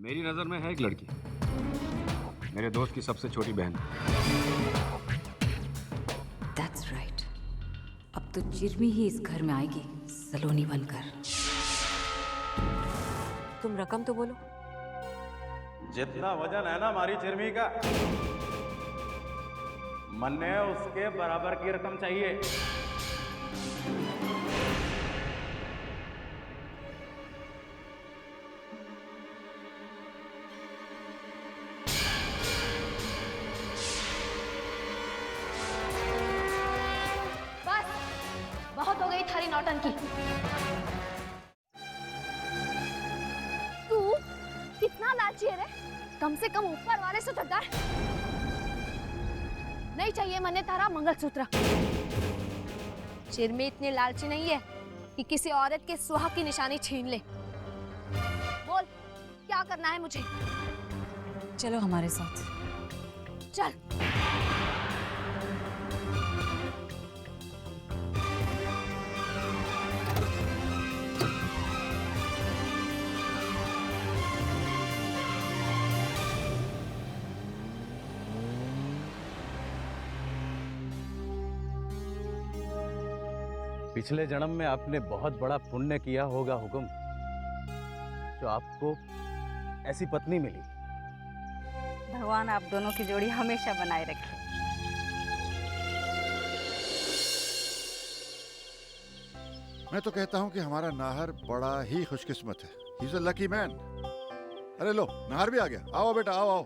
मेरी नजर में है एक लड़की, मेरे दोस्त की सबसे छोटी बहन। That's right. अब तो चिरमी ही इस घर में आएगी सलोनी बनकर। तुम रकम तो बोलो। जितना वजन है ना हमारी चिरमी का, मन्ने उसके बराबर की रकम चाहिए। बस बहुत हो गई थारी नौटंकी। तू कितना लालची है रे? कम से कम ऊपर वाले से तो डर। नहीं चाहिए मन्ने तारा मंगलसूत्र। चिरमी इतनी लालची नहीं है कि किसी औरत के सुहाग की निशानी छीन ले। बोल क्या करना है मुझे? चलो हमारे साथ। चल। पिछले जन्म में आपने बहुत बड़ा पुण्य किया होगा हुक्म, जो आपको ऐसी पत्नी मिली। भगवान आप दोनों की जोड़ी हमेशा बनाए रखे। मैं तो कहता हूँ कि हमारा नाहर बड़ा ही खुशकिस्मत है। He is a lucky man. अरे लो, नाहर भी आ गया। आओ बेटा, आओ आओ।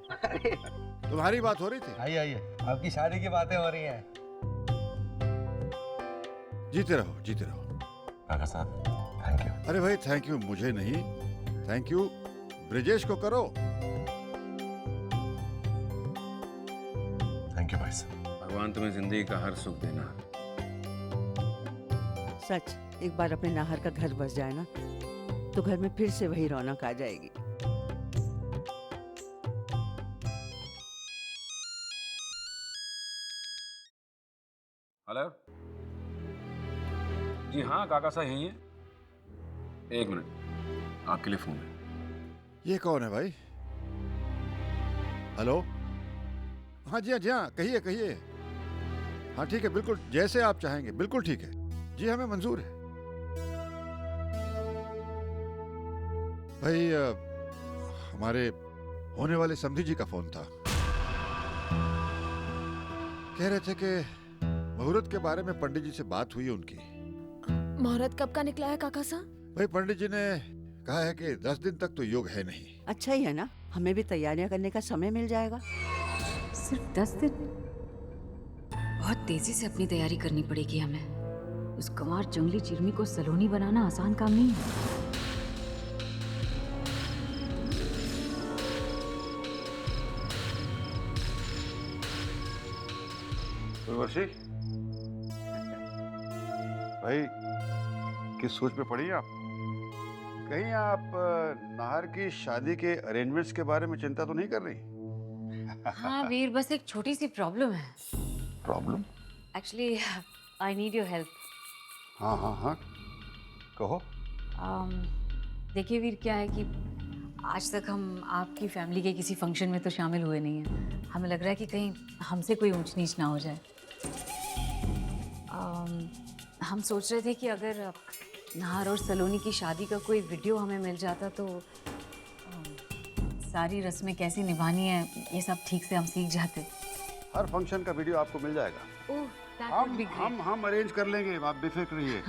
तुम्हारी बात हो रही थी। आइए आइए, आपकी शादी की बातें हो रही हैं। जीते रहो, जीते रहो। काका साहब, थैंक यू। अरे भाई, थैंक यू मुझे नहीं, थैंक यू ब्रिजेश को करो। थैंक यू भाई साहब। भगवान तुम्हें जिंदगी का हर सुख देना। सच, एक बार अपने नाहर का घर बस जाए ना, तो घर में फिर से वही रौनक आ जाएगी। हेलो जी, हाँ काका साहब यही है। एक मिनट, आपके लिए फोन है। ये कौन है भाई? हेलो? हाँ जी, हाँ जी, हाँ कहिए कहिए। हाँ ठीक है, बिल्कुल जैसे आप चाहेंगे, बिल्कुल ठीक है जी, हमें मंजूर है। भाई हमारे होने वाले समधी जी का फोन था। कह रहे थे कि मुहूर्त के बारे में पंडित जी से बात हुई उनकी। मुहूर्त कब का निकला है काका साहब? भाई पंडित जी ने कहा है कि 10 दिन तक तो योग है नहीं। अच्छा ही है ना, हमें भी तैयारियां करने का समय मिल जाएगा। सिर्फ 10 दिन? बहुत तेजी से अपनी तैयारी करनी पड़ेगी हमें। उस गंवार जंगली चिरमी को सलोनी बनाना आसान काम नहीं है। उर्वशी भाई, किस सोच में पड़ी आप? कहीं आप नाहर की शादी के अरेंजमेंट्स के बारे में चिंता तो नहीं कर रही? हाँ वीर, बस एक छोटी सी प्रॉब्लम है। Problem? Actually I need your help. हाँ हाँ हाँ, कहो। देखिए वीर, क्या है कि आज तक हम आपकी फैमिली के किसी फंक्शन में तो शामिल हुए नहीं हैं। हमें लग रहा है कि कहीं हमसे कोई ऊंच नीच ना हो जाए। हम सोच रहे थे कि अगर नाहर और सलोनी की शादी का कोई वीडियो हमें मिल जाता तो सारी रस्में कैसी निभानी है ये सब ठीक से हम सीख जाते। हर फंक्शन का वीडियो आपको मिल जाएगा। ओह, that would be great. हम अरेंज कर लेंगे, आप बेफिक्र रहिए।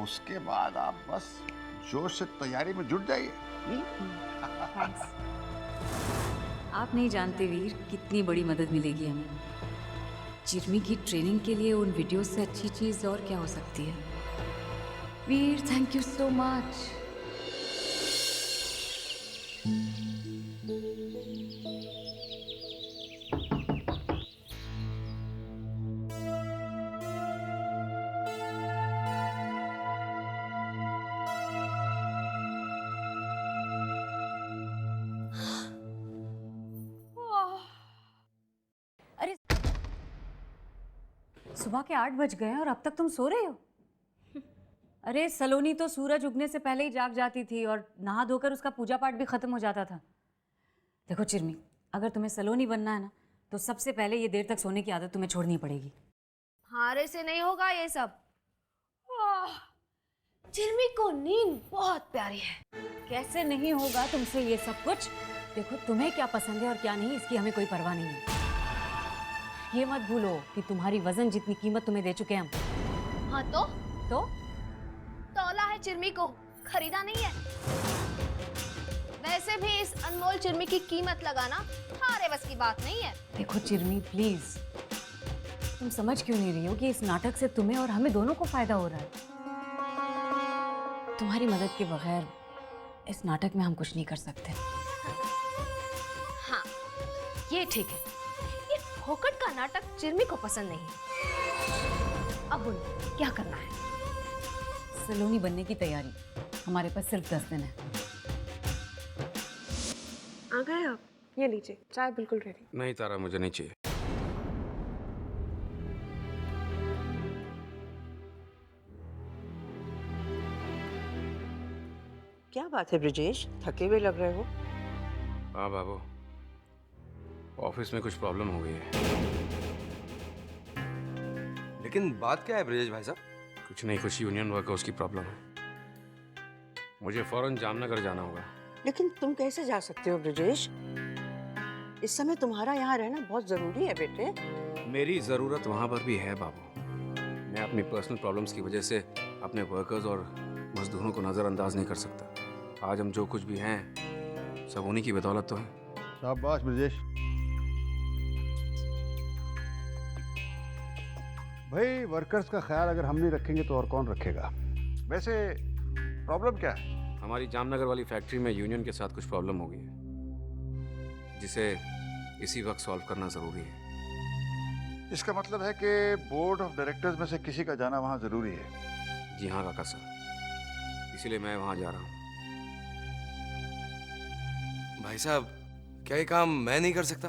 उसके बाद आप बस जोश से तैयारी में जुट जाइए। Thanks. आप नहीं जानते वीर, कितनी बड़ी मदद मिलेगी हमें। चिरमी की ट्रेनिंग के लिए उन वीडियो से अच्छी चीज और क्या हो सकती है। वीर, थैंक यू सो मच। अरे सुबह के 8 बज गए हैं और अब तक तुम सो रहे हो? अरे सलोनी तो सूरज उगने से पहले ही जाग जाती थी और नहा धोकर उसका पूजा पाठ भी खत्म हो जाता था। देखो चिरमी, अगर तुम्हें सलोनी बनना है ना तो सबसे पहले ये देर तक सोने की आदत तुम्हें छोड़नी पड़ेगी। हारे से नहीं होगा ये सब। चिरमी को नींद बहुत प्यारी है। कैसे नहीं होगा तुमसे ये सब कुछ? देखो तुम्हें क्या पसंद है और क्या नहीं इसकी हमें कोई परवाह नहीं है। ये मत भूलो कि तुम्हारी वजन जितनी कीमत तुम्हें दे चुके हैं हम। हाँ तो तौला है चिरमी को, खरीदा नहीं है। वैसे भी इस अनमोल चिरमी की कीमत लगाना हमारे बस की बात नहीं है। देखो चिरमी प्लीज, तुम समझ क्यों नहीं रही हो कि इस नाटक से तुम्हें और हमें दोनों को फायदा हो रहा है। तुम्हारी मदद के बगैर इस नाटक में हम कुछ नहीं कर सकते। हाँ ये ठीक है, ये फोकट का नाटक चिरमी को पसंद नहीं। अब बोल क्या करना है? सलोनी बनने की तैयारी। हमारे पास सिर्फ 10 दिन है। आ गए आप? ये लीजिए, चाय बिल्कुल रेडी। नहीं तारा, मुझे नहीं चाहिए। क्या बात है ब्रिजेश, थके हुए लग रहे हो? हाँ बाबू, ऑफिस में कुछ प्रॉब्लम हो गई है। लेकिन बात क्या है ब्रजेश भाई साहब? कुछ नहीं, कुछ यूनियन वर्कर्स की प्रॉब्लम है। मुझे फौरन जामनगर जाना होगा। लेकिन तुम कैसे जा सकते हो ब्रिजेश? इस समय तुम्हारा यहाँ रहना बहुत जरूरी है बेटे। मेरी ज़रूरत वहाँ पर भी है बाबू। मैं अपनी पर्सनल प्रॉब्लम्स की वजह से अपने वर्कर्स और मजदूरों को नज़रअंदाज नहीं कर सकता। आज हम जो कुछ भी हैं सब उन्हीं की बदौलत तो है। शाबाश ब्रजेश। भाई वर्कर्स का ख्याल अगर हम नहीं रखेंगे तो और कौन रखेगा? वैसे प्रॉब्लम क्या है? हमारी जामनगर वाली फैक्ट्री में यूनियन के साथ कुछ प्रॉब्लम हो गई है जिसे इसी वक्त सॉल्व करना ज़रूरी है। इसका मतलब है कि बोर्ड ऑफ डायरेक्टर्स में से किसी का जाना वहाँ ज़रूरी है। जी हाँ काका साहब, इसीलिए मैं वहाँ जा रहा हूँ। भाई साहब, क्या ये काम मैं नहीं कर सकता?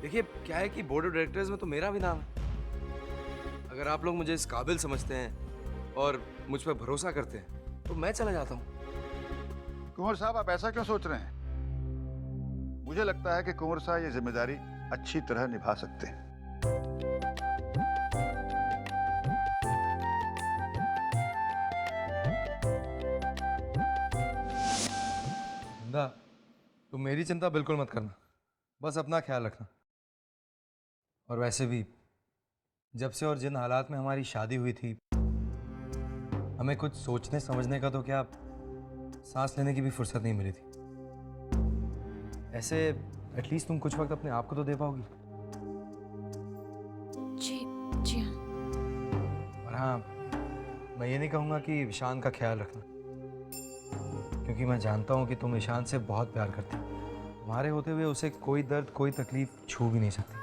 देखिए क्या है कि बोर्ड ऑफ डायरेक्टर्स में तो मेरा भी नाम है। अगर आप लोग मुझे इस काबिल समझते हैं और मुझ पर भरोसा करते हैं तो मैं चला जाता हूँ। कुंवर साहब, आप ऐसा क्यों सोच रहे हैं? मुझे लगता है कि कुंवर साहब ये जिम्मेदारी अच्छी तरह निभा सकते हैं। नंदा, तुम मेरी चिंता बिल्कुल मत करना, बस अपना ख्याल रखना। और वैसे भी जब से और जिन हालात में हमारी शादी हुई थी, हमें कुछ सोचने समझने का तो क्या सांस लेने की भी फुर्सत नहीं मिली थी। ऐसे एटलीस्ट तुम कुछ वक्त अपने आप को तो दे पाओगी। जी हाँ। और हाँ, मैं ये नहीं कहूँगा कि ईशान का ख्याल रखना, क्योंकि मैं जानता हूँ कि तुम ईशान से बहुत प्यार करती हो। तुम्हारे होते हुए उसे कोई दर्द कोई तकलीफ छू भी नहीं सकती।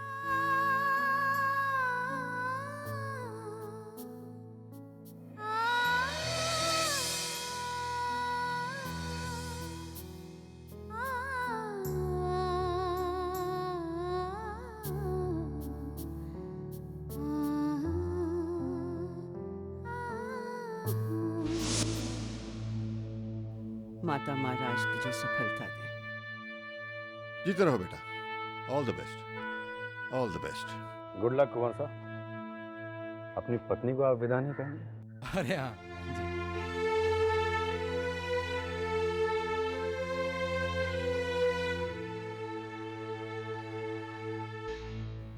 माता महाराज तुझे सफलता दे। जीते रहो बेटा। All the best, all the best. Good luck Kunwar साहब। अपनी पत्नी को आप विदा नहीं कहेंगे? अरे हाँ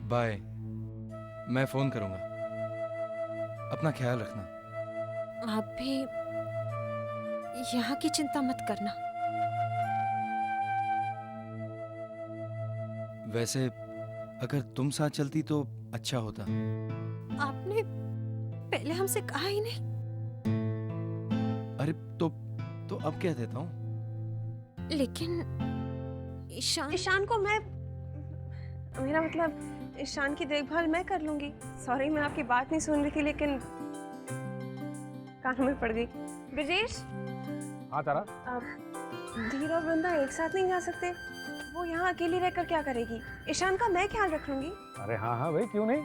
बाय, मैं फोन करूंगा। अपना ख्याल रखना। आप भी यहाँ की चिंता मत करना। वैसे अगर तुम साथ चलती तो अच्छा होता। आपने पहले हमसे कहा ही नहीं। अरे तो अब कह देता हूँ। लेकिन ईशान को मेरा मतलब ईशान की देखभाल मैं कर लूंगी। सॉरी, मैं आपकी बात नहीं सुन रही थी, लेकिन कानों में पड़ गई। ब्रजेश, हाँ तारा। धीर और वृंदा एक साथ नहीं जा सकते। वो यहाँ अकेली रहकर क्या करेगी? ईशान का मैं ख्याल रख लूंगी। अरे हाँ हाँ भाई, क्यों नहीं।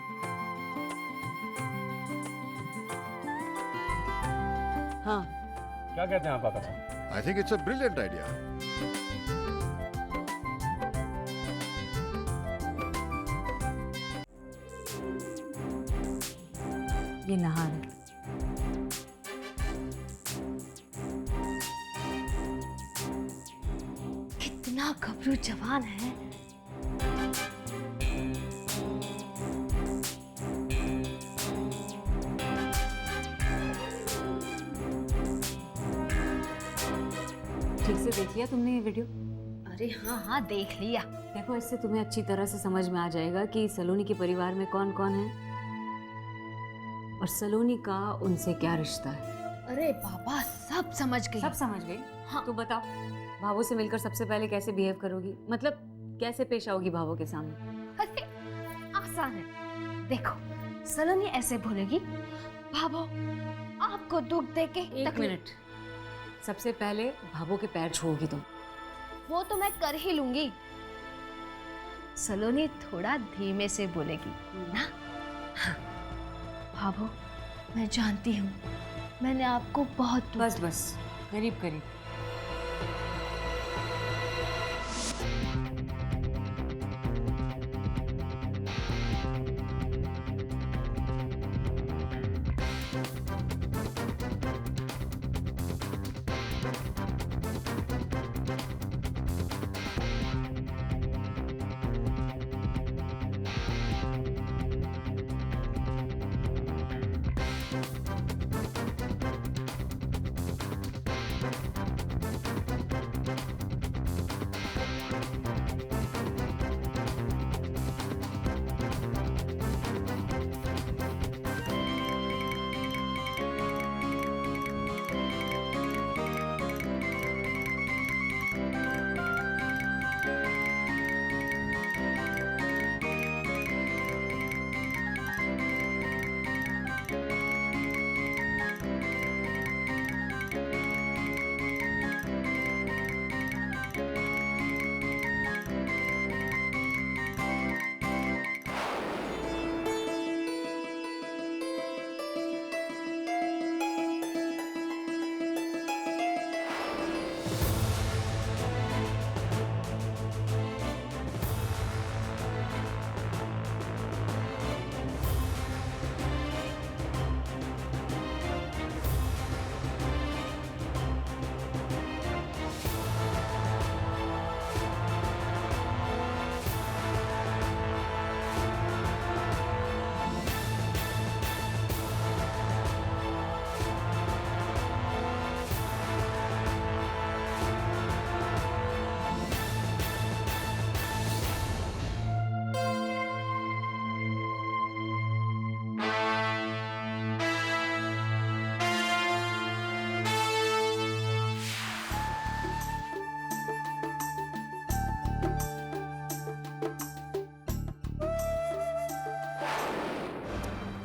हाँ क्या कहते हैं आप पापा साहब? I think it's a brilliant idea. ये नहार है। कितना गबरू जवान है। ठीक से देख लिया तुमने ये वीडियो? अरे हाँ हाँ देख लिया। देखो, इससे तुम्हें अच्छी तरह से समझ में आ जाएगा कि सलोनी के परिवार में कौन कौन है और सलोनी का उनसे क्या रिश्ता है। अरे पापा सब समझ गई। सब समझ गई? हाँ। तो बताओ, भावों से मिलकर सबसे पहले कैसे बिहेव करोगी? मतलब कैसे पेश आओगी भावों के सामने? अरे आसान है। देखो सलोनी ऐसे बोलेगी, भाभो आपको दुख देके एक मिनट, सबसे पहले भावों के पैर छूओगी तुम। वो तो मैं कर ही लूंगी। सलोनी थोड़ा धीमे से बोलेगी ना, हाँ। भाभो मैं जानती हूँ मैंने आपको बहुत बस बस, करीब करीब।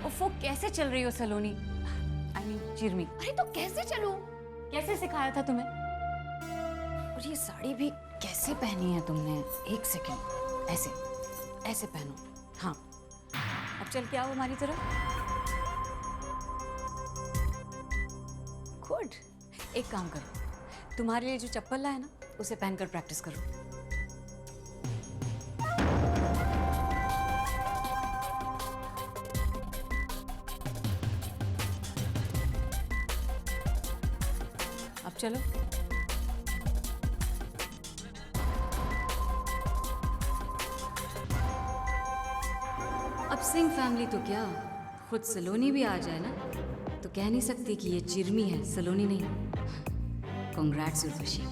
उफ़ो, कैसे चल रही हो सलोनी? आई मीन चिरमी। अरे तो कैसे चलूं? कैसे सिखाया था तुम्हें? और ये साड़ी भी कैसे पहनी है तुमने? एक सेकंड, ऐसे ऐसे पहनो। हाँ, अब चल के आओ हमारी तरफ। गुड। एक काम करो, तुम्हारे लिए जो चप्पल लाए ना, उसे पहनकर प्रैक्टिस करो। अब चलो। अब सिंह फैमिली तो क्या, खुद सलोनी भी आ जाए ना, तो कह नहीं सकती कि ये चिरमी है, सलोनी नहीं। कांग्रेट्स उर्वशी,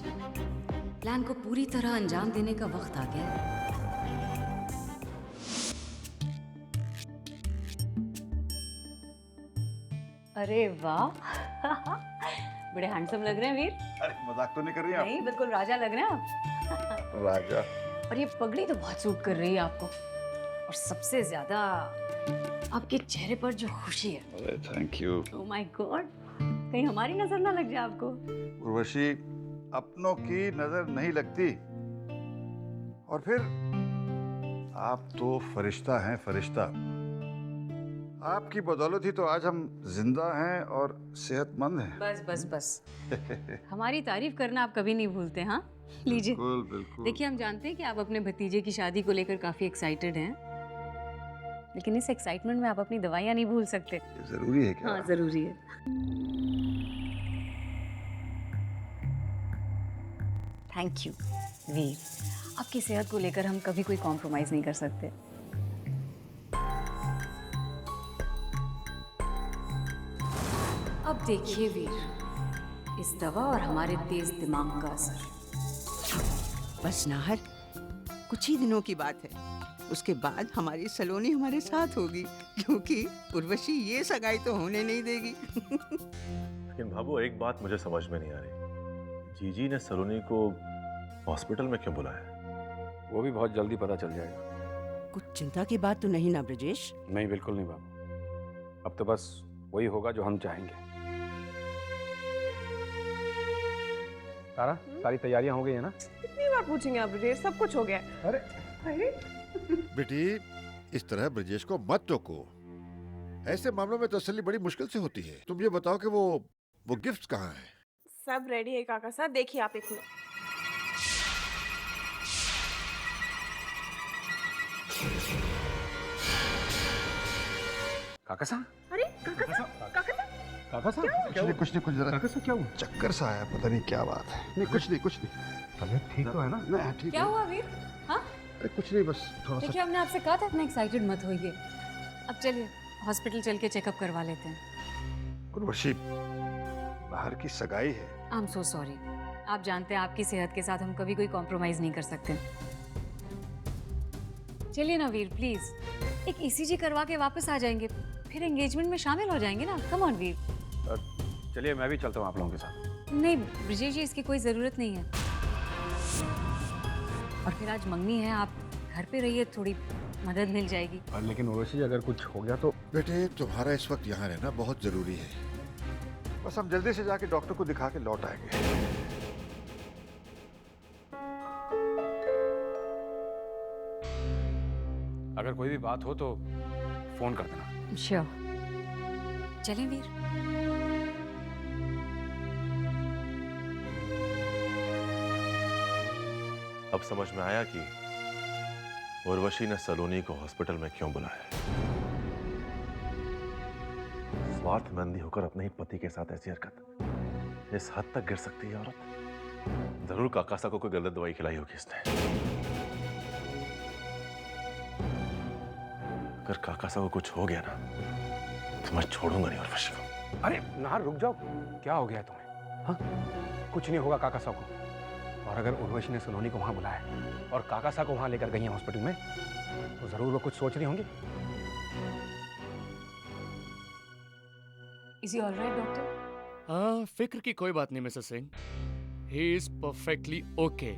प्लान को पूरी तरह अंजाम देने का वक्त आ गया है। अरे वाह, बड़े हैंडसम लग रहे हैं वीर। अरे मजाक तो नहीं कर रही आप? नहीं, बिल्कुल राजा लग रहे हैं आप। राजा। और ये पगड़ी तो बहुत सूट कर रही है आपको, और सबसे ज्यादा आपके चेहरे पर जो खुशी है। अरे thank you. Oh my God, कहीं हमारी नजर ना लग जाए आपको। उर्वशी, अपनों की नजर नहीं लगती। और फिर आप तो फरिश्ता हैं, फरिश्ता। आपकी बदौलत ही तो आज हम जिंदा हैं और सेहतमंद हैं। बस बस बस हमारी तारीफ करना आप कभी नहीं भूलते। हाँ लीजिए। बिल्कुल बिल्कुल। देखिए, हम जानते हैं कि आप अपने भतीजे की शादी को लेकर काफी एक्साइटेड हैं, लेकिन इस एक्साइटमेंट में आप अपनी दवाइयाँ नहीं भूल सकते। ये जरूरी है क्या? हाँ जरूरी है। थैंक यू वीर, आपकी सेहत को लेकर हम कभी कोई कॉम्प्रोमाइज नहीं कर सकते। अब देखिए वीर, इस दवा और हमारे तेज दिमाग का असर। बस नाहर, कुछ ही दिनों की बात है, उसके बाद हमारी सलोनी हमारे साथ होगी, क्योंकि उर्वशी ये सगाई तो होने नहीं देगी। लेकिन भाभू, एक बात मुझे समझ में नहीं आ रही, जीजी ने सलोनी को हॉस्पिटल में क्यों बुलाया? वो भी बहुत जल्दी पता चल जाएगा। कुछ चिंता की बात तो नहीं ना ब्रजेश? नहीं, बिल्कुल नहीं बाबू। अब तो बस वही होगा जो हम चाहेंगे। सारा, सारी तैयारियां हो गई है ना? कितनी बार पूछेंगे आप ब्रजेश, सब कुछ हो गया है। अरे अरे बेटी, इस तरह ब्रजेश को मत टोको। ऐसे मामलों में तसल्ली बड़ी मुश्किल से होती है। तुम ये बताओ कि वो गिफ्ट्स कहाँ हैं? सब रेडी है काका साहब, देखिए आप एक मिनट। काका साहब, अरे काका साहब, काका साहब, काका साहब, कुछ नहीं जरा काका साहब क्या हुआ? चक्कर सा आया, पता नहीं क्या बात है। नहीं कुछ नहीं। तबीयत ठीक तो है ना? नहीं ठीक क्या है। हुआ वीर? हाँ अरे कुछ नहीं, बस थोड़ा सा। देखिए, हमने आपसे कहा था इतना एक्साइटेड मत होइए। अब चलिए हॉस्पिटल चल के चेकअप करवा लेते हैं। उर्वशी, बाहर की सगाई है। I am so sorry. आप जानते हैं आपकी सेहत के साथ हम कभी कोई कॉम्प्रोमाइज नहीं कर सकते। चलिए ना वीर, प्लीज एक ईसीजी करवा के वापस आ जाएंगे, फिर एंगेजमेंट में शामिल हो जाएंगे ना। कम ऑन वीर। चलिए, मैं भी चलता हूँ आप लोगों के साथ। नहीं ब्रिजेश जी, इसकी कोई जरूरत नहीं है। और फिर आज मंगनी है, आप घर पे रहिए, थोड़ी मदद मिल जाएगी। लेकिन उर्वशी, अगर कुछ हो गया तो? बेटे, तुम्हारा इस वक्त यहाँ रहना बहुत जरूरी है। बस हम जल्दी से जाके डॉक्टर को दिखा के लौट आएंगे। अगर कोई भी बात हो तो फोन कर देना। श्योर। चलें वीर। अब समझ में आया कि उर्वशी ने सलोनी को हॉस्पिटल में क्यों बुलाया। स्वार्थमंदी होकर अपने ही पति के साथ ऐसी हरकत, इस हद तक गिर सकती है औरत। जरूर काकासा को कोई गलत दवाई खिलाई होगी इसने। अगर काकासा को कुछ हो गया ना, तो मैं छोड़ूंगा नहीं उर्वशी को। अरे नाहर, रुक जाओ। क्या हो गया है तुम्हें? हाँ, कुछ नहीं होगा काकासा को। और अगर उर्वशी ने सलोनी को वहां बुलाया और काकासा को वहां लेकर गई है हॉस्पिटल में, तो जरूर वो कुछ सोच रही होंगी। Is he alright doctor? हाँ, फिक्र की कोई बात नहीं Mrs Singh. He is perfectly okay.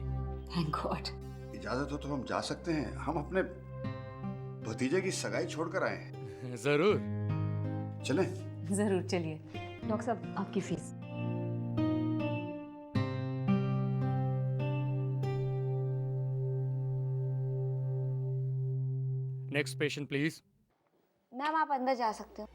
Thank God. इजाजत हो तो हम जा सकते हैं। हम अपने भतीजे की सगाई छोड़कर आए हैं। जरूर। चलें? जरूर, चलिए। डॉक्टर साहब, आपकी fees. Next patient please. Ma'am आप अंदर जा सकते हो।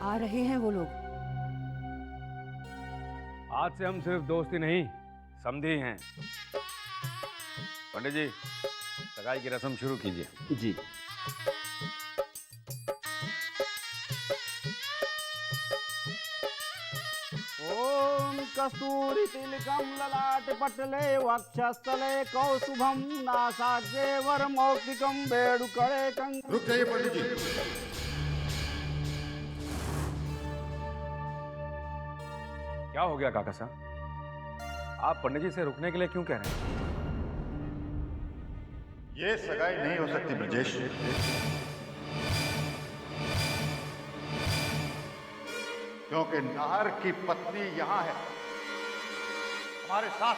आ रहे हैं वो लोग। आज से हम सिर्फ दोस्त ही नहीं, समधी हैं। पंडित जी, सगाई की रस्म शुरू कीजिए। जी। ओम कस्तूरी तिलकम ललाट पटले वक्षस्थले कौस्तुभम नासाग्रे वरमौक्तिकम वेणुकरे कंग। रुक जाइए पंडित जी। क्या हो गया काका साहब? आप पंडित जी से रुकने के लिए क्यों कह रहे हैं? ये सगाई नहीं हो सकती ब्रजेश। क्योंकि नाहर की पत्नी यहां है, हमारे साथ।